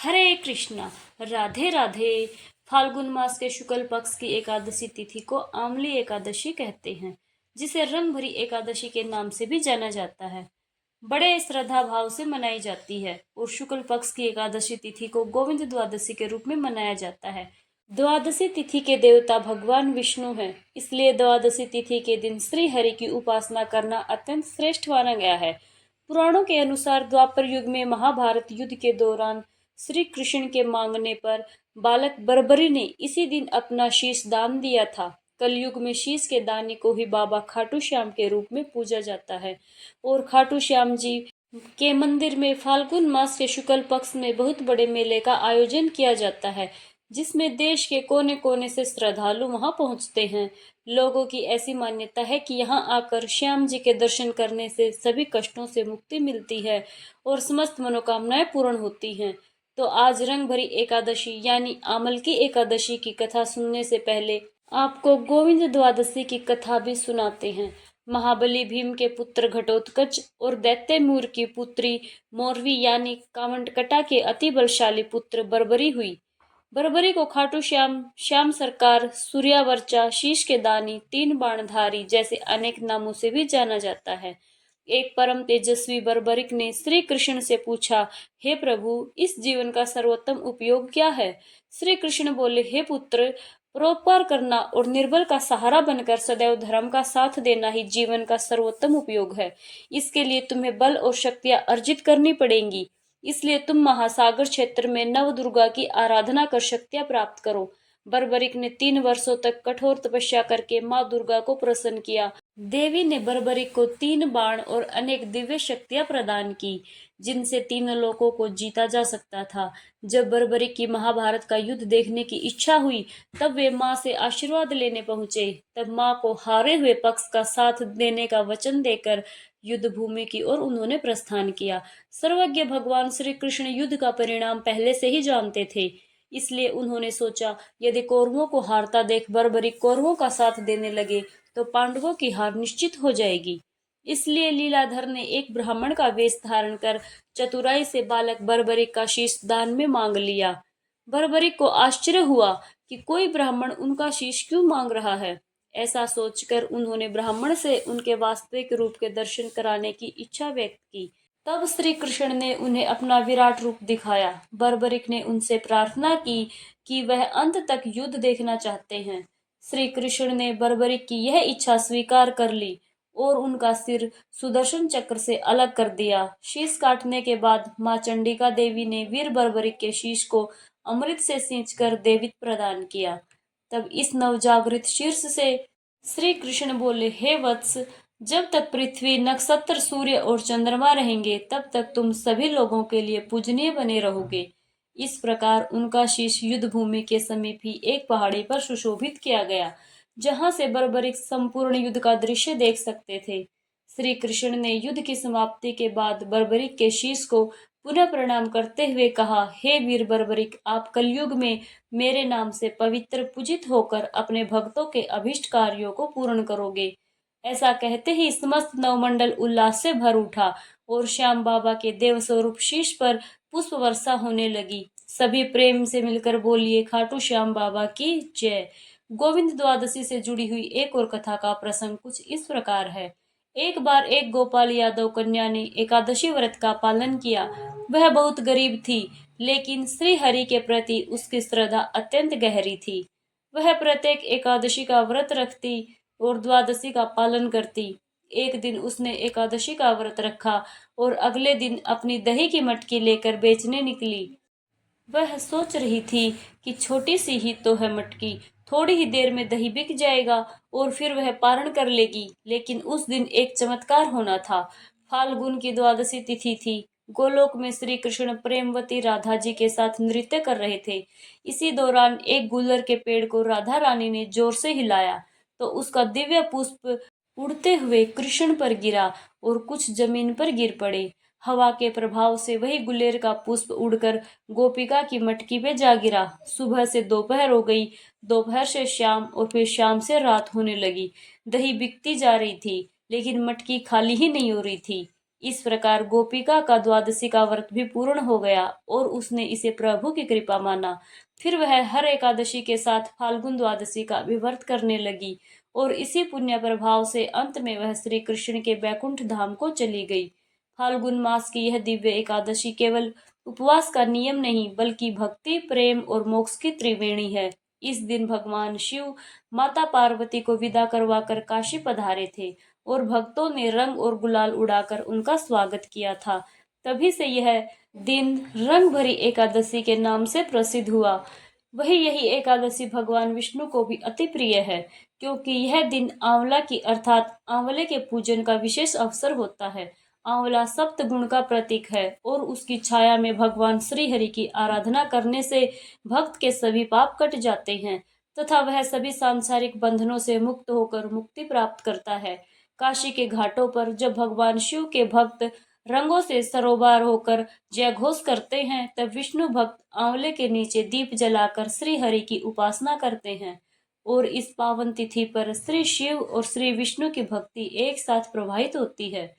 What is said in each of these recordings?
हरे कृष्णा। राधे राधे। फाल्गुन मास के शुक्ल पक्ष की एकादशी तिथि को आमली एकादशी कहते हैं, जिसे रंग भरी एकादशी के नाम से भी जाना जाता है। बड़े श्रद्धा भाव से मनाई जाती है और शुक्ल पक्ष की एकादशी तिथि को गोविंद द्वादशी के रूप में मनाया जाता है। द्वादशी तिथि के देवता भगवान विष्णु हैं, इसलिए द्वादशी तिथि के दिन श्री हरि की उपासना करना अत्यंत श्रेष्ठ माना गया है। पुराणों के अनुसार द्वापर युग में महाभारत युद्ध के दौरान श्री कृष्ण के मांगने पर बालक बर्बरी ने इसी दिन अपना शीश दान दिया था। कलयुग में शीश के दानी को ही बाबा खाटू श्याम के रूप में पूजा जाता है और खाटू श्याम जी के मंदिर में फाल्गुन मास के शुक्ल पक्ष में बहुत बड़े मेले का आयोजन किया जाता है, जिसमें देश के कोने कोने से श्रद्धालु वहां पहुंचते हैं। लोगों की ऐसी मान्यता है कि यहां आकर श्याम जी के दर्शन करने से सभी कष्टों से मुक्ति मिलती है और समस्त मनोकामनाएं पूर्ण होती हैं। तो आज रंग भरी एकादशी यानी आमल की एकादशी की कथा सुनने से पहले आपको गोविंद द्वादशी की कथा भी सुनाते हैं। महाबली भीम के पुत्र घटोत्कच और दैत्य मूर की पुत्री मोरवी यानी कामंडकटा के अति बलशाली पुत्र बर्बरी हुई। बर्बरी को खाटू श्याम, श्याम सरकार, सूर्यावर्चा, शीश के दानी, तीन बाणधारी जैसे अनेक नामों से भी जाना जाता है। एक परम तेजस्वी बर्बरिक ने श्री कृष्ण से पूछा, हे प्रभु, इस जीवन का सर्वोत्तम उपयोग क्या है? श्री कृष्ण बोले, हे पुत्र, परोपकार करना और निर्बल का सहारा बनकर सदैव धर्म का साथ देना ही जीवन का सर्वोत्तम उपयोग है। इसके लिए तुम्हें बल और शक्तियां अर्जित करनी पड़ेंगी। इसलिए तुम महासागर क्षेत्र में नव दुर्गा की आराधना कर शक्तियां प्राप्त करो। बर्बरिक ने 3 वर्षों तक कठोर तपस्या करके माँ दुर्गा को प्रसन्न किया। देवी ने बर्बरिक को 3 बाण और अनेक दिव्य शक्तियां प्रदान की, जिनसे 3 लोकों को जीता जा सकता था। जब बर्बरिक की महाभारत का युद्ध देखने की इच्छा हुई, तब वे माँ से आशीर्वाद लेने पहुंचे। तब माँ को हारे हुए पक्ष का साथ देने का वचन देकर युद्ध भूमि की ओर उन्होंने प्रस्थान किया। सर्वज्ञ भगवान श्री कृष्ण युद्ध का परिणाम पहले से ही जानते थे, इसलिए उन्होंने सोचा, यदि कौरवों को हारता देख बर्बरिक कौरवों का साथ देने लगे तो पांडवों की हार निश्चित हो जाएगी। इसलिए लीलाधर ने एक ब्राह्मण का वेश धारण कर चतुराई से बालक बर्बरिक का शीश दान में मांग लिया। बर्बरिक को आश्चर्य हुआ कि कोई ब्राह्मण उनका शीश क्यों मांग रहा है। ऐसा सोचकर उन्होंने ब्राह्मण से उनके वास्तविक रूप के दर्शन कराने की इच्छा व्यक्त की। तब श्री कृष्ण ने उन्हें अपना विराट रूप दिखाया। बर्बरिक ने उनसे प्रार्थना की कि वह अंत तक युद्ध देखना चाहते हैं। श्री कृष्ण ने बर्बरिक की यह इच्छा स्वीकार कर ली और उनका सिर सुदर्शन चक्र से अलग कर दिया। शीश काटने के बाद माँ चंडिका देवी ने वीर बर्बरिक के शीश को अमृत से सींचकर देवित प्रदान किया। तब इस नवजागृत शीर्ष से श्री कृष्ण बोले, हे वत्स, जब तक पृथ्वी, नक्षत्र, सूर्य और चंद्रमा रहेंगे, तब तक तुम सभी लोगों के लिए पूजनीय बने रहोगे। इस प्रकार उनका शीश युद्ध भूमि के समीप ही एक पहाड़ी पर सुशोभित किया गया, जहां से बर्बरिक संपूर्ण युद्ध का दृश्य देख सकते थे। श्री कृष्ण ने युद्ध की समाप्ति के बाद बर्बरिक के शीश को पुनः प्रणाम करते हुए कहा, हे वीर बर्बरिक, आप कलयुग में मेरे नाम से पवित्र पूजित होकर अपने भक्तों के अभिष्ट कार्यों को पूर्ण करोगे। ऐसा कहते ही समस्त नवमंडल उल्लास से भर उठा और श्याम बाबा के देव स्वरूप शीश पर पुष्प वर्षा होने लगी। सभी प्रेम से मिलकर बोलिए, खाटू श्याम बाबा की जय। गोविंद द्वादशी से जुड़ी हुई एक और कथा का प्रसंग कुछ इस प्रकार है। एक बार एक गोपाल यादव कन्या ने एकादशी व्रत का पालन किया। वह बहुत गरीब थी, लेकिन श्री हरि के प्रति उसकी श्रद्धा अत्यंत गहरी थी। वह प्रत्येक एकादशी का व्रत रखती और द्वादशी का पालन करती। एक दिन उसने एकादशी का व्रत रखा और अगले दिन अपनी दही की मटकी लेकर बेचने निकली। वह सोच रही थी कि छोटी सी ही तो है मटकी, थोड़ी ही देर में दही बिक जाएगा और फिर वह पारण कर लेगी। लेकिन उस दिन एक चमत्कार होना था। फाल्गुन की द्वादशी तिथि थी। गोलोक में श्री कृष्ण प्रेमवती राधा जी के साथ नृत्य कर रहे थे। इसी दौरान एक गुलर के पेड़ को राधा रानी ने जोर से हिलाया तो उसका दिव्य पुष्प उड़ते हुए कृष्ण पर गिरा और कुछ जमीन पर गिर पड़े। हवा के प्रभाव से वही गुलेर का पुष्प उड़कर गोपिका की मटकी पे जा गिरा। सुबह से दोपहर हो गई, दोपहर से शाम और फिर शाम से रात होने लगी। दही बिकती जा रही थी, लेकिन मटकी खाली ही नहीं हो रही थी। इस प्रकार गोपिका का द्वादशी का व्रत भी पूर्ण हो गया और उसने इसे प्रभु की कृपा माना। फिर वह हर एकादशी के साथ फाल्गुन द्वादशी का भी व्रत करने लगी और इसी पुण्य प्रभाव से अंत में वह श्री कृष्ण के बैकुंठ धाम को चली गई। फाल्गुन मास की यह दिव्य एकादशी केवल उपवास का नियम नहीं बल्कि भक्ति, प्रेम और मोक्ष की त्रिवेणी है। इस दिन भगवान शिव माता पार्वती को विदा करवाकर काशी पधारे थे और भक्तों ने रंग और गुलाल उड़ाकर उनका स्वागत किया था। तभी से यह दिन रंग भरी एकादशी के नाम से प्रसिद्ध हुआ। वही यही एकादशी भगवान विष्णु को भी अति प्रिय है, क्योंकि यह दिन आंवला की अर्थात आंवले के पूजन का विशेष अवसर होता है। आंवला सप्त गुण का प्रतीक है और उसकी छाया में भगवान श्री हरि की आराधना करने से भक्त के सभी पाप कट जाते हैं तथा वह सभी सांसारिक बंधनों से मुक्त होकर मुक्ति प्राप्त करता है। काशी के घाटों पर जब भगवान शिव के भक्त रंगों से सरोबार होकर जय घोष करते हैं, तब विष्णु भक्त आंवले के नीचे दीप जलाकर श्री हरि की उपासना करते हैं और इस पावन तिथि पर श्री शिव और श्री विष्णु की भक्ति एक साथ प्रवाहित होती है,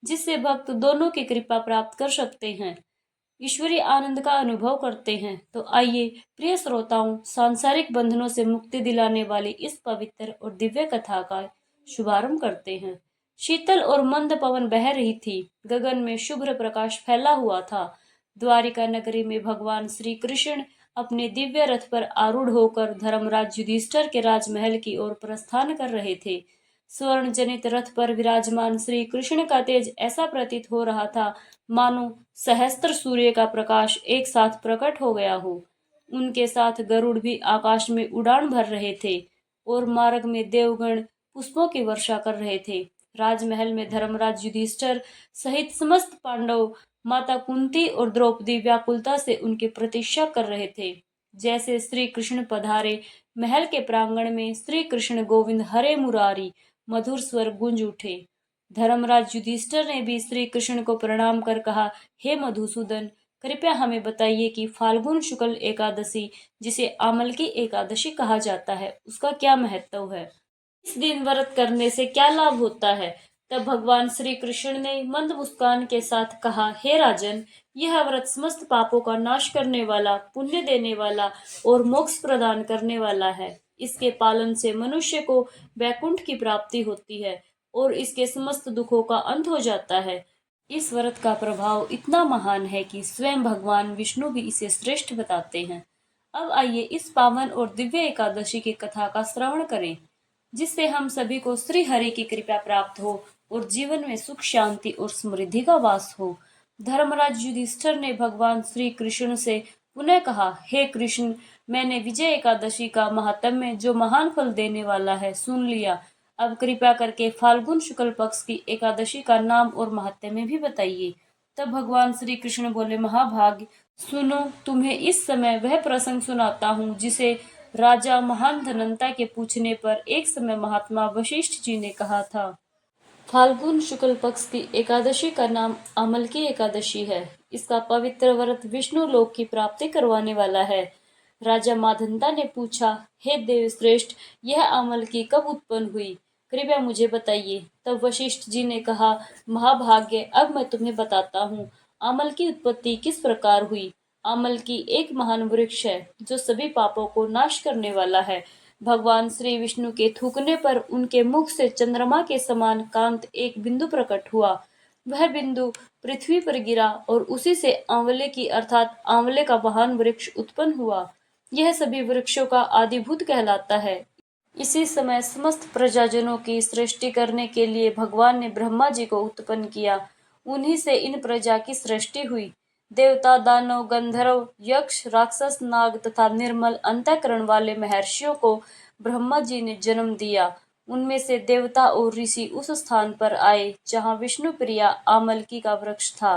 जिससे भक्त दोनों की कृपा प्राप्त कर सकते हैं, ईश्वरीय आनंद का अनुभव करते हैं। तो आइए प्रिय श्रोताओं, सांसारिक बंधनों से मुक्ति दिलाने वाली इस पवित्र और दिव्य कथा का शुभारंभ करते हैं। शीतल और मंद पवन बह रही थी, गगन में शुभ्र प्रकाश फैला हुआ था। द्वारिका नगरी में भगवान श्री कृष्ण अपने दिव्य रथ पर आरूढ़ होकर धर्मराज युधिष्ठिर के राजमहल की ओर प्रस्थान कर रहे थे। स्वर्ण जनित रथ पर विराजमान श्री कृष्ण का तेज ऐसा प्रतीत हो रहा था मानो सहस्त्र सूर्य का प्रकाश एक साथ प्रकट हो गया हो। उनके साथ गरुड़ भी आकाश में उड़ान भर रहे थे और मार्ग में देवगण पुष्पों की वर्षा कर रहे थे। राजमहल में धर्मराज युधिष्ठिर सहित समस्त पांडव, माता कुंती और द्रौपदी व्याकुलता से उनकी प्रतीक्षा कर रहे थे। जैसे श्री कृष्ण पधारे, महल के प्रांगण में श्री कृष्ण गोविंद हरे मुरारी मधुर स्वर गूंज उठे। धर्मराज युधिष्ठिर ने भी श्री कृष्ण को प्रणाम कर कहा, हे मधुसूदन, कृपया हमें बताइए कि फाल्गुन शुक्ल एकादशी, जिसे आमल की एकादशी कहा जाता है, उसका क्या महत्व है। इस दिन व्रत करने से क्या लाभ होता है। तब भगवान श्री कृष्ण ने मंद मुस्कान के साथ कहा, हे राजन, यह व्रत समस्त पापों का नाश करने वाला, पुण्य देने वाला और मोक्ष प्रदान करने वाला है। इसके पालन से मनुष्य को वैकुंठ की प्राप्ति होती है और इसके समस्त दुखों का अंत हो जाता है। इस व्रत का प्रभाव इतना महान है कि स्वयं भगवान विष्णु भी इसे श्रेष्ठ बताते हैं। अब आइए इस पावन और दिव्य एकादशी की कथा का श्रवण करें, जिससे हम सभी को श्री हरि की कृपा प्राप्त हो और जीवन में सुख, शांति और समृद्धि का वास हो। धर्मराज युधिष्ठिर ने भगवान श्री कृष्ण से पुनः कहा, हे कृष्ण, मैंने विजय एकादशी का महात्म्य, जो महान फल देने वाला है, सुन लिया। अब कृपया करके फाल्गुन शुक्ल पक्ष की एकादशी का नाम और महात्म्य भी बताइए। तब भगवान श्री कृष्ण बोले, महाभाग, सुनो, तुम्हें इस समय वह प्रसंग सुनाता हूँ जिसे राजा महान धनंता के पूछने पर एक समय महात्मा वशिष्ठ जी ने कहा था। फाल्गुन शुक्ल पक्ष की एकादशी का नाम अमल की एकादशी है। इसका पवित्र व्रत विष्णु लोक की प्राप्ति करवाने वाला है। राजा माधंता ने पूछा, हे देवश्रेष्ठ, यह अमल की कब उत्पन्न हुई, कृपया मुझे बताइए। तब वशिष्ठ जी ने कहा, महाभाग्य, अब मैं तुम्हें बताता हूँ अमल की उत्पत्ति किस प्रकार हुई। अमल की एक महान वृक्ष है जो सभी पापों को नाश करने वाला है। भगवान श्री विष्णु के थूकने पर उनके मुख से चंद्रमा के समान कांत एक बिंदु प्रकट हुआ। वह बिंदु पृथ्वी पर गिरा और उसी से आंवले की अर्थात आंवले का महान वृक्ष उत्पन्न हुआ। यह सभी वृक्षों का आदिभूत कहलाता है। इसी समय समस्त प्रजाजनों की सृष्टि करने के लिए भगवान ने ब्रह्मा जी को उत्पन्न किया। उन्हीं से इन प्रजा की सृष्टि हुई। देवता, दानव, गंधर्व, यक्ष, राक्षस, नाग तथा निर्मल अंतःकरण वाले महर्षियों को ब्रह्मा जी ने जन्म दिया। उनमें से देवता और ऋषि उस स्थान पर आए जहाँ विष्णु प्रिया आमलकी का वृक्ष था।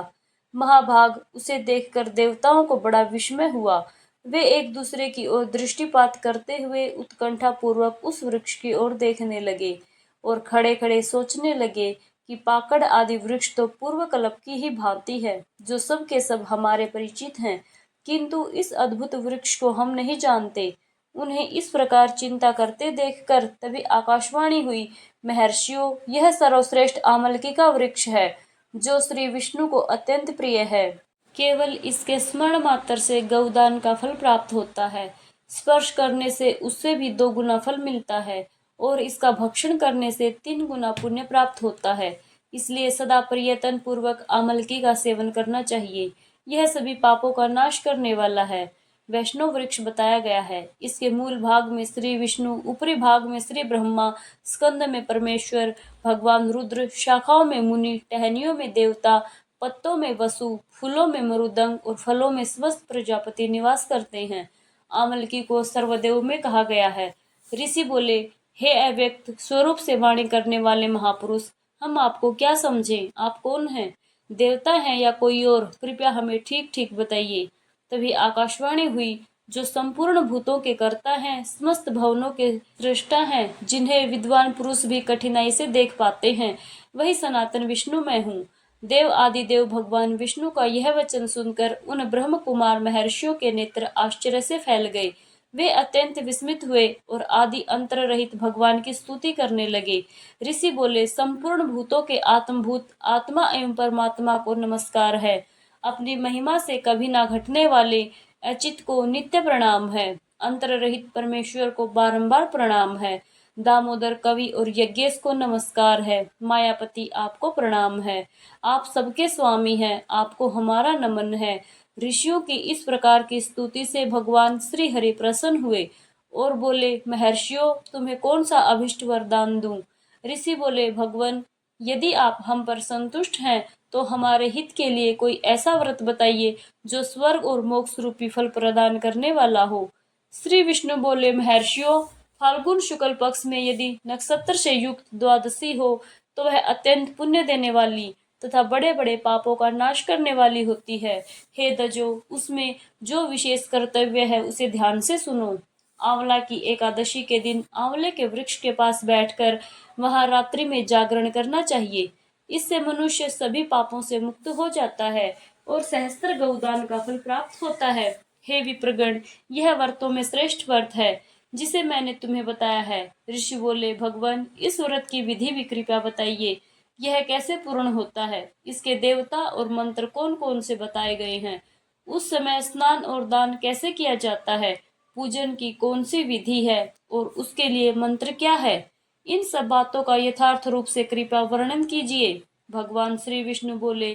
महाभाग, उसे देखकर देवताओं को बड़ा विस्मय हुआ। वे एक दूसरे की ओर दृष्टिपात करते हुए उत्कंठा पूर्वक उस वृक्ष की ओर देखने लगे और खड़े खड़े सोचने लगे कि पाकड़ आदि वृक्ष तो पूर्व कल्प की ही भांति है, जो सब के सब हमारे परिचित हैं, किंतु इस अद्भुत वृक्ष को हम नहीं जानते। उन्हें इस प्रकार चिंता करते देखकर तभी आकाशवाणी हुई, महर्षियों, यह सर्वश्रेष्ठ आमलकी का वृक्ष है। जो श्री विष्णु को अत्यंत प्रिय है। केवल इसके स्मरण मात्र से गौदान का फल प्राप्त होता है। स्पर्श करने से उससे भी 2 गुना फल मिलता है और इसका भक्षण करने से 3 गुना पुण्य प्राप्त होता है। इसलिए सदा प्रयत्न पूर्वक आमलकी का सेवन करना चाहिए। यह सभी पापों का नाश करने वाला है। वैष्णव वृक्ष बताया गया है। इसके मूल भाग में श्री विष्णु, ऊपरी भाग में श्री ब्रह्मा, स्कंद में परमेश्वर भगवान रुद्र, शाखाओं में मुनि, टहनियों में देवता, पत्तों में वसु, फूलों में मरुदंग और फलों में स्वस्थ प्रजापति निवास करते हैं। आमलकी को सर्वदेव में कहा गया है। ऋषि बोले, हे अव्यक्त स्वरूप से वाणी करने वाले महापुरुष, हम आपको क्या समझें? आप कौन हैं? देवता हैं या कोई और? कृपया हमें ठीक ठीक बताइए। तभी आकाशवाणी हुई, जो संपूर्ण भूतों के कर्ता हैं, समस्त भवनों के सृष्टा हैं, जिन्हें विद्वान पुरुष भी कठिनाई से देख पाते हैं, वही सनातन विष्णु मैं हूँ। देव आदि देव भगवान विष्णु का यह वचन सुनकर उन ब्रह्म कुमार महर्षियों के नेत्र आश्चर्य से फैल गए। वे अत्यंत विस्मित हुए और आदि अंतर रहित भगवान की स्तुति करने लगे। ऋषि बोले, संपूर्ण भूतों के आत्मभूत आत्मा एवं परमात्मा को नमस्कार है। अपनी महिमा से कभी ना घटने वाले अचित को नित्य प्रणाम है। अंतर रहित परमेश्वर को बारंबार प्रणाम है। दामोदर कवि और यज्ञेश को नमस्कार है। मायापति आपको प्रणाम है। आप सबके स्वामी हैं, आपको हमारा नमन है। ऋषियों की इस प्रकार की स्तुति से भगवान श्री हरि प्रसन्न हुए और बोले, महर्षियों, तुम्हें कौन सा अभिष्ट वरदान दूं? ऋषि बोले, भगवान, यदि आप हम पर संतुष्ट हैं तो हमारे हित के लिए कोई ऐसा व्रत बताइए जो स्वर्ग और मोक्ष रूपी फल प्रदान करने वाला हो। श्री विष्णु बोले, महर्षियों, फाल्गुन शुक्ल पक्ष में यदि नक्षत्र से युक्त द्वादशी हो तो वह अत्यंत पुण्य देने वाली तथा बड़े बड़े पापों का नाश करने वाली होती है। हे दजो, उसमें जो विशेष कर्तव्य है उसे ध्यान से सुनो। आंवला की एकादशी के दिन आंवले के वृक्ष के पास बैठकर वहां रात्रि में जागरण करना चाहिए। इससे मनुष्य सभी पापों से मुक्त हो जाता है और सहस्त्र गौदान का फल प्राप्त होता है। हे विप्रगण, यह व्रतों में श्रेष्ठ व्रत है जिसे मैंने तुम्हें बताया है। ऋषि बोले, भगवान, इस व्रत की विधि भी कृपया बताइए। यह कैसे पूर्ण होता है? इसके देवता और मंत्र कौन कौन से बताए गए हैं? उस समय स्नान और दान कैसे किया जाता है? पूजन की कौन सी विधि है और उसके लिए मंत्र क्या है? इन सब बातों का यथार्थ रूप से कृपया वर्णन कीजिए। भगवान श्री विष्णु बोले,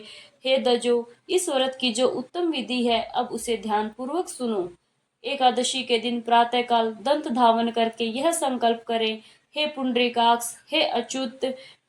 हे दजो, इस व्रत की जो उत्तम विधि है, अब उसे ध्यान पूर्वक सुनो। एकादशी के दिन प्रातःकाल दंत धावन करके यह संकल्प करें, हे पुंडरीकाक्ष, हे अच्युत,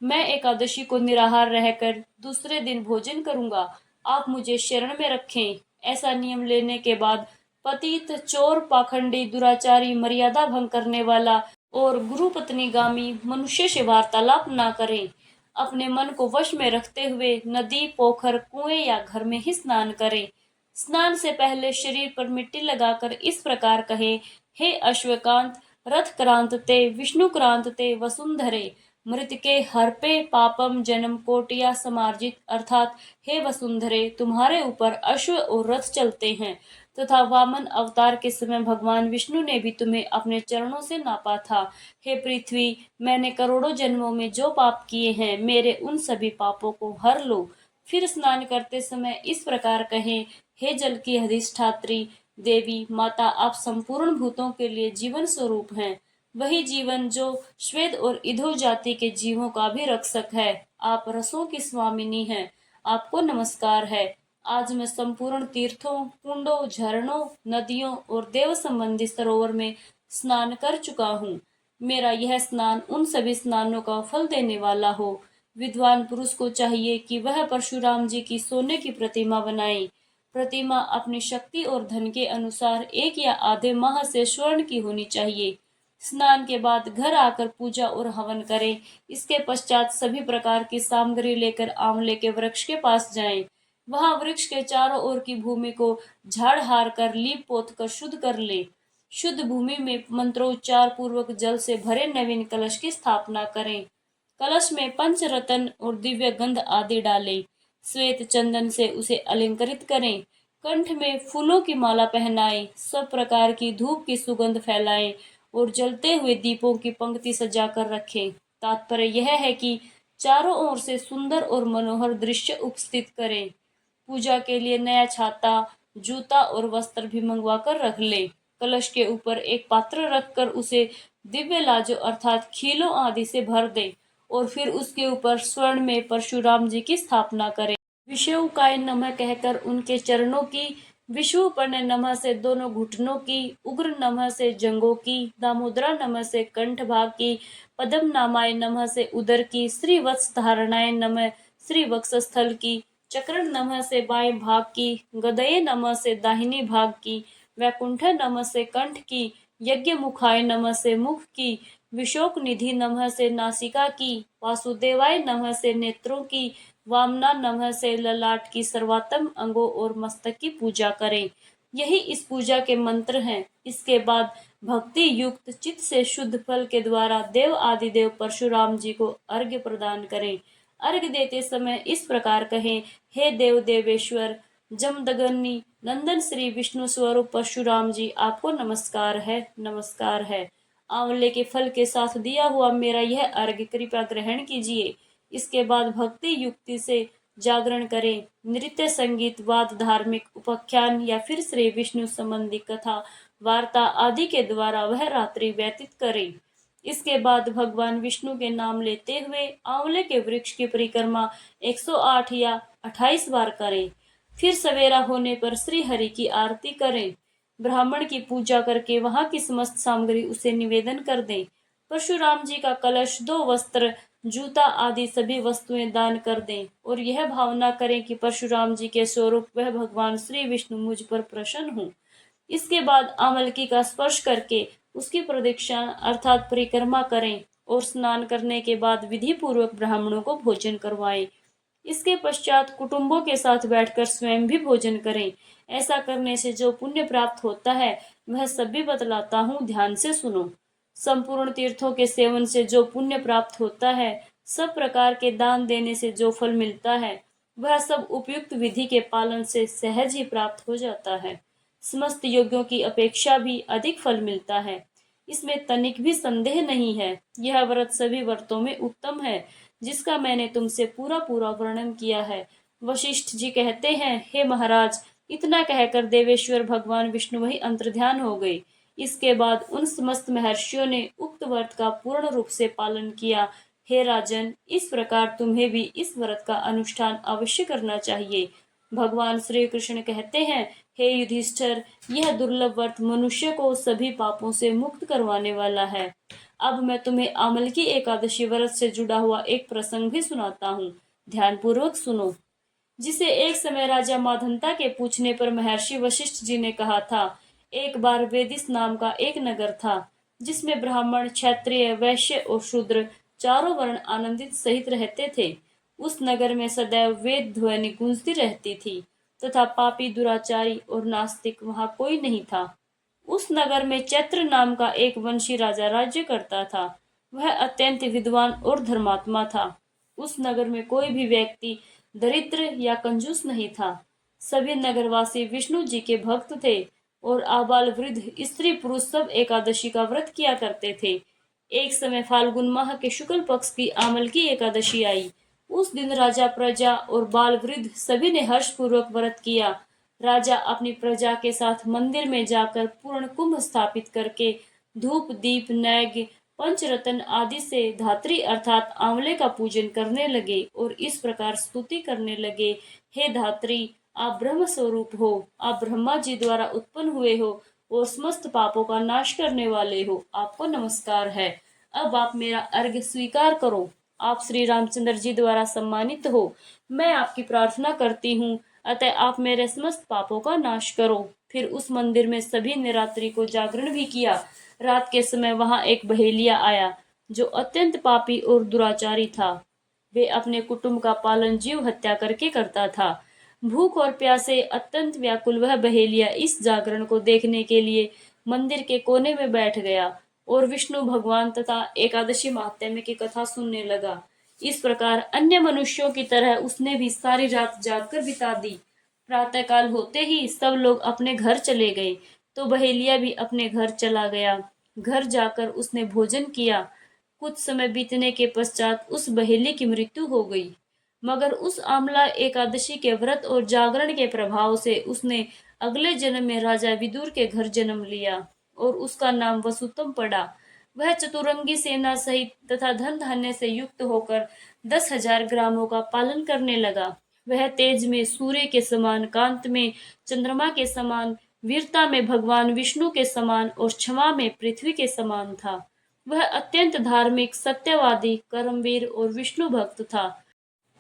मैं एकादशी को निराहार रहकर दूसरे दिन भोजन करूंगा। आप मुझे शरण में रखें। ऐसा नियम लेने के बाद पतित, चोर, पाखंडी, दुराचारी, मर्यादा भंग करने वाला और गुरु पत्नीगामी मनुष्य से वार्तालाप ना करें। अपने मन को वश में रखते हुए नदी, पोखर, कुएं या घर में ही स्नान करें। स्नान से पहले शरीर पर मिट्टी लगाकर इस प्रकार कहें, हे अश्वकांत, रथक्रांत ते, विष्णुक्रांत ते, वसुंधरे, मृतके हर्पे पापम जन्म कोटिया समार्जित, अर्थात हे वसुंधरे, तुम्हारे ऊपर अश्व और रथ चलते हैं तथा वामन अवतार के समय भगवान विष्णु ने भी तुम्हें अपने चरणों से नापा था। हे पृथ्वी, मैंने करोड़ों जन्मों में जो पाप किए हैं, मेरे उन सभी पापों को हर लो। फिर स्नान करते समय इस प्रकार कहें, हे जल की अधिष्ठात्री देवी माता, आप संपूर्ण भूतों के लिए जीवन स्वरूप हैं। वही जीवन जो श्वेत और इधो जाति के जीवों का भी रक्षक है। आप रसों की स्वामिनी हैं। आपको नमस्कार है। आज मैं संपूर्ण तीर्थों, कुंडों, झरनों, नदियों और देव संबंधी सरोवर में स्नान कर चुका हूँ। मेरा यह स्नान उन सभी स्नानों का फल देने वाला हो। विद्वान पुरुष को चाहिए कि वह परशुराम जी की सोने की प्रतिमा बनाए। प्रतिमा अपनी शक्ति और धन के अनुसार 1 या आधे माह से स्वर्ण की होनी चाहिए। स्नान के बाद घर आकर पूजा और हवन करें। इसके पश्चात सभी प्रकार की सामग्री लेकर आंवले के वृक्ष के पास जाएं। वहां वृक्ष के चारों ओर की भूमि को झाड़ हार कर लीप पोत कर शुद्ध कर ले। शुद्ध भूमि में मंत्रोच्चार पूर्वक जल से भरे नवीन कलश की स्थापना करें। कलश में पंचरत्न और दिव्य गंध आदि डालें। श्वेत चंदन से उसे अलंकृत करें। कंठ में फूलों की माला पहनाएं। सब प्रकार की धूप की सुगंध फैलाएं और जलते हुए दीपों की पंक्ति सजाकर रखें। तात्पर्य यह है कि चारों ओर से सुंदर और मनोहर दृश्य उपस्थित करें। पूजा के लिए नया छाता, जूता और वस्त्र भी मंगवा कर रख ले। कलश के ऊपर एक पात्र रखकर उसे दिव्य लाजो अर्थात खीलों आदि से भर दे और फिर उसके ऊपर स्वर्ण में परशुराम जी की स्थापना करें। विषुकाय नमः कहकर उनके चरणों की, विषुवपर्ण नमः से दोनों घुटनों की, उग्र नमः से जंघों की, दामोदरा नमः से कंठ भाग की, पद्म नामाय नमः से उदर की, श्री वत्स धारणाय नमः श्री वक्षस्थल की, चक्र नमः से बाएं भाग की, गदये नमः से दाहिनी भाग की, वैकुंठ नमः से कंठ की, यज्ञ मुखाय नमः से मुख की, विशोक निधि नमः से नासिका की, वासुदेवाय नमः से नेत्रों की, वामना नमः से ललाट की सर्वात्म अंगों और मस्तक की पूजा करें। यही इस पूजा के मंत्र हैं। इसके बाद भक्ति युक्त चित्त से शुद्ध फल के द्वारा देव आदिदेव परशुराम जी को अर्घ्य प्रदान करें। अर्घ्य देते समय इस प्रकार कहें, हे देव देवेश्वर जमदग्नि नंदन श्री विष्णु स्वरूप परशुराम जी, आपको नमस्कार है, नमस्कार है। आंवले के फल के साथ दिया हुआ मेरा यह अर्घ्य कृपया ग्रहण कीजिए। इसके बाद भक्ति युक्ति से जागरण करें। नृत्य, संगीत, वाद, धार्मिक उपाख्यान या फिर श्री विष्णु संबंधी कथा वार्ता आदि के द्वारा वह रात्रि व्यतीत करें। इसके बाद भगवान विष्णु के नाम लेते हुए आंवले के वृक्ष की परिक्रमा 108 या 28 बार करें। फिर सवेरा होने पर श्री हरि की आरती करें। ब्राह्मण की पूजा करके वहां की समस्त सामग्री उसे निवेदन कर दें। परशुराम जी का कलश, 2 वस्त्र, जूता आदि सभी वस्तुएं दान कर दें और यह भावना करें कि परशुराम जी के स्वरूप वह भगवान श्री विष्णु मुझ पर प्रसन्न हों। इसके बाद आमलकी का स्पर्श करके उसकी प्रदक्षिणा अर्थात परिक्रमा करें और स्नान करने के बाद विधि पूर्वक ब्राह्मणों को भोजन करवाएं। इसके पश्चात कुटुंबों के साथ बैठकर स्वयं भी भोजन करें। ऐसा करने से जो पुण्य प्राप्त होता है वह सब भी बतलाता हूँ, ध्यान से सुनो। संपूर्ण तीर्थों के सेवन से जो पुण्य प्राप्त होता है, सब प्रकार के दान देने से जो फल मिलता है, वह सब उपयुक्त विधि के पालन से सहज ही प्राप्त हो जाता है। समस्त यज्ञों की अपेक्षा भी अधिक फल मिलता है, इसमें तनिक भी संदेह नहीं है। यह व्रत सभी व्रतों में उत्तम है, जिसका मैंने तुमसे पूरा पूरा वर्णन किया है। वशिष्ठ जी कहते हैं, हे महाराज, इतना कहकर देवेश्वर भगवान विष्णु वही अंतर्ध्यान हो गए। इसके बाद उन समस्त महर्षियों ने उक्त व्रत का पूर्ण रूप से पालन किया। हे राजन, इस प्रकार तुम्हें भी इस व्रत का अनुष्ठान अवश्य करना चाहिए। भगवान श्री कृष्ण कहते हैं, हे युधिष्ठिर, यह दुर्लभ व्रत मनुष्य को सभी पापों से मुक्त करवाने वाला है। अब मैं तुम्हें आमलकी एकादशी व्रत से जुड़ा हुआ एक प्रसंग भी सुनाता हूँ, ध्यानपूर्वक सुनो। जिसे एक समय राजा माधंता के पूछने पर महर्षि वशिष्ठ जी ने कहा था, एक बार वेदिस नाम का एक नगर था, जिसमें ब्राह्मण, क्षत्रिय, वैश्य और शूद्र चारों वर्ण आनंदित सहित रहते थे। उस नगर में सदैव वेद ध्वनि गूंजती रहती थी तथा पापी, दुराचारी और नास्तिक वहां कोई नहीं था। उस नगर में चैत्र नाम का एक वंशी राजा राज्य करता था। वह अत्यंत विद्वान और धर्मात्मा था। उस नगर में कोई भी व्यक्ति दरिद्र या कंजूस नहीं था। सभी नगरवासी विष्णु जी के भक्त थे और आबाल वृद्ध, स्त्री पुरुष सब एकादशी का व्रत किया करते थे। एक समय फाल्गुन माह के शुक्ल पक्ष की आमलकी एकादशी आई। उस दिन राजा, प्रजा और बाल वृद्ध सभी ने हर्ष पूर्वक व्रत किया। राजा अपनी प्रजा के साथ मंदिर में जाकर पूर्ण कुंभ स्थापित करके धूप, दीप, नैवेद्य, पंचरत्न आदि से धात्री अर्थात आंवले का पूजन करने लगे और इस प्रकार स्तुति करने लगे, हे धात्री, आप ब्रह्म स्वरूप हो, आप ब्रह्मा जी द्वारा उत्पन्न हुए हो और समस्त पापों का नाश करने वाले हो, आपको नमस्कार है। अब आप मेरा अर्घ्य स्वीकार करो। आप श्री रामचंद्र जी द्वारा सम्मानित हो। मैं आपकी प्रार्थना करती हूँ, अतः आप मेरे समस्त पापों का नाश करो। फिर उस मंदिर में सभी ने रात्रि को जागरण भी किया। रात के समय वहां एक बहेलिया आया, जो अत्यंत पापी और दुराचारी था। वे अपने कुटुंब का पालन जीव हत्या करके करता था। भूख और प्यासे अत्यंत व्याकुल वह बहेलिया इस जागरण को देखने के लिए मंदिर के कोने में बैठ गया और विष्णु भगवान तथा एकादशी महात्म्य की कथा सुनने लगा। इस प्रकार अन्य मनुष्यों की तरह उसने भी सारी रात जागकर बिता दी। प्रातःकाल होते ही सब लोग अपने घर चले गए, तो बहेलिया भी अपने घर चला गया। घर जाकर उसने भोजन किया। कुछ समय बीतने के पश्चात उस बहेली की मृत्यु हो गई, मगर उस आमला एकादशी के व्रत और जागरण के प्रभाव से उसने अगले जन्म में राजा विदुर के घर जन्म लिया और उसका नाम वसुतम पड़ा। वह चतुरंगी सेना सहित तथा धन धान्य से युक्त होकर 10,000 ग्रामों का पालन करने लगा। वह तेज में सूर्य के समान, कांत में चंद्रमा के समान, वीरता में भगवान विष्णु के समान और क्षमा में पृथ्वी के समान था। वह अत्यंत धार्मिक, सत्यवादी, कर्मवीर और विष्णु भक्त था।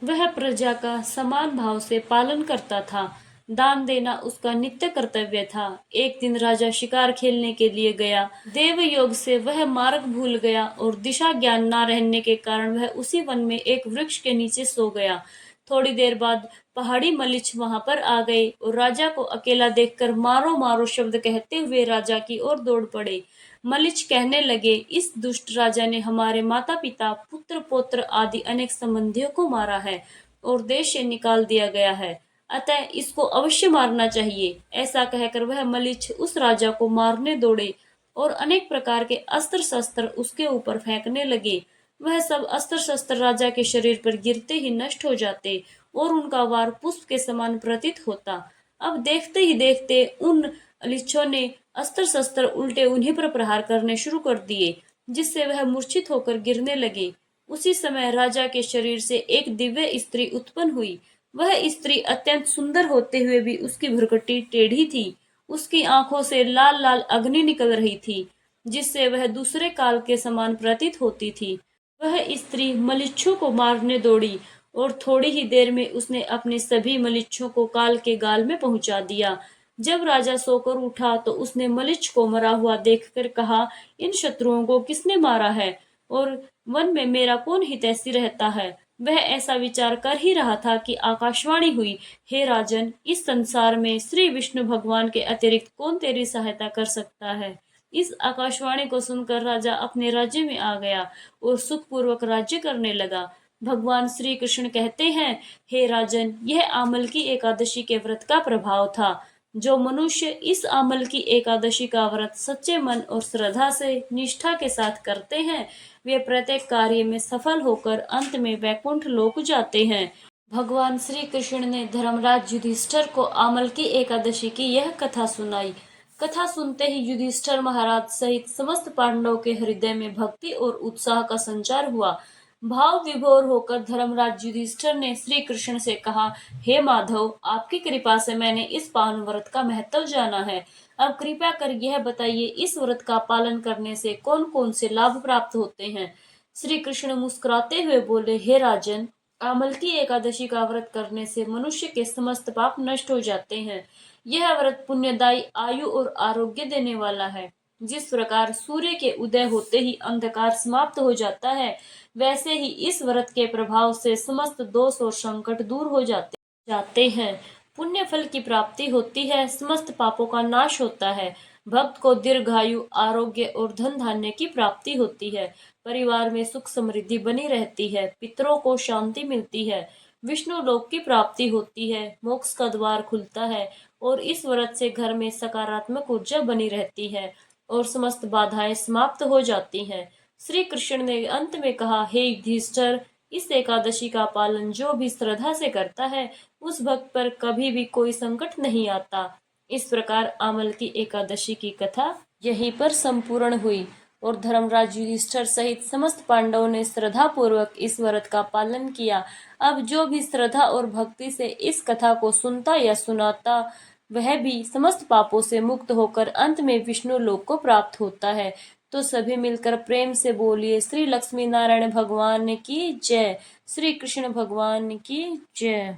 वह प्रजा का समान भाव से पालन करता था। दान देना उसका नित्य कर्तव्य था। एक दिन राजा शिकार खेलने के लिए गया। देव योग से वह मार्ग भूल गया और दिशा ज्ञान न रहने के कारण वह उसी वन में एक वृक्ष के नीचे सो गया। थोड़ी देर बाद पहाड़ी मलिच वहां पर आ गए और राजा को अकेला देखकर मारो मारो शब्द कहते हुए राजा की ओर दौड़ पड़े। मलिच कहने लगे, इस दुष्ट राजा ने हमारे माता पिता, पुत्र पौत्र आदि अनेक संबंधियों को मारा है और देश से निकाल दिया गया है, अतः इसको अवश्य मारना चाहिए। ऐसा कहकर वह मलिच उस राजा को मारने दौड़े और अनेक प्रकार के अस्त्र शस्त्र उसके ऊपर फेंकने लगे। वह सब अस्त्र शस्त्र राजा के शरीर पर गिरते ही नष्ट हो जाते और उनका वार पुष्प के समान प्रतीत होता। अब देखते ही देखते उन अलिच्छों ने अस्त्र शस्त्र उल्टे उन्हीं पर प्रहार करने शुरू कर दिए, जिससे वह मूर्छित होकर गिरने लगे। उसी समय राजा के शरीर से एक दिव्य स्त्री उत्पन्न हुई। वह स्त्री अत्यंत सुंदर होते हुए भी उसकी भ्रुकुटी टेढ़ी थी। उसकी आंखों से लाल लाल अग्नि निकल रही थी, जिससे वह दूसरे काल के समान प्रतीत होती थी। वह स्त्री मलिच्छों को मारने दौड़ी और थोड़ी ही देर में उसने अपने सभी मलिच्छों को काल के गाल में पहुंचा दिया। जब राजा सोकर उठा तो उसने मलिच्छ को मरा हुआ देखकर कहा, इन शत्रुओं को किसने मारा है और वन में मेरा कौन हितैषी रहता है। वह ऐसा विचार कर ही रहा था कि आकाशवाणी हुई, हे राजन, इस संसार में श्री विष्णु भगवान के अतिरिक्त कौन तेरी सहायता कर सकता है। इस आकाशवाणी को सुनकर राजा अपने राज्य में आ गया और सुखपूर्वक राज्य करने लगा। भगवान श्री कृष्ण कहते हैं, हे राजन, यह आमल की एकादशी के व्रत का प्रभाव था। जो मनुष्य इस आमल की एकादशी का व्रत सच्चे मन और श्रद्धा से निष्ठा के साथ करते हैं, वे प्रत्येक कार्य में सफल होकर अंत में वैकुंठ लोक जाते हैं। भगवान श्री कृष्ण ने धर्मराज युधिष्ठिर को आमल की एकादशी की यह कथा सुनाई। कथा सुनते ही युधिष्ठिर महाराज सहित समस्त पांडवों के हृदय में भक्ति और उत्साह का संचार हुआ। भाव विभोर होकर धर्मराज युधिष्ठिर ने श्री कृष्ण से कहा, हे माधव, आपकी कृपा से मैंने इस पावन व्रत का महत्व जाना है। अब कृपया कर यह बताइए, इस व्रत का पालन करने से कौन कौन से लाभ प्राप्त होते हैं। श्री कृष्ण मुस्कुराते हुए बोले, हे राजन, आमल की एकादशी का व्रत करने से मनुष्य के समस्त पाप नष्ट हो जाते हैं। यह व्रत पुण्यदायी, आयु और आरोग्य देने वाला है। जिस प्रकार सूर्य के उदय होते ही अंधकार समाप्त हो जाता है, वैसे ही इस व्रत के प्रभाव से समस्त दोष और संकट दूर हो जाते हैं। पुण्य फल की प्राप्ति होती है, समस्त पापों का नाश होता है। भक्त को दीर्घायु, आरोग्य और धन धान्य की प्राप्ति होती है। परिवार में सुख समृद्धि बनी रहती है। पितरों को शांति मिलती है। विष्णु लोक की प्राप्ति होती है। मोक्ष का द्वार खुलता है और इस व्रत से घर में सकारात्मक ऊर्जा बनी रहती है और समस्त बाधाएं समाप्त हो जाती हैं। श्री कृष्ण ने अंत में कहा, हे युधिष्ठिर, इस एकादशी का पालन जो भी श्रद्धा से करता है, उस भक्त पर कभी भी कोई संकट नहीं आता। इस प्रकार आमल की एकादशी की कथा यहीं पर संपूर्ण हुई और धर्मराज युधिष्ठिर सहित समस्त पांडवों ने श्रद्धा पूर्वक इस व्रत का पालन किया। अब जो भी श्रद्धा और भक्ति से इस कथा को सुनता या सुनाता, वह भी समस्त पापों से मुक्त होकर अंत में विष्णु लोक को प्राप्त होता है। तो सभी मिलकर प्रेम से बोलिए, श्री लक्ष्मी नारायण भगवान की जय, श्री कृष्ण भगवान की जय।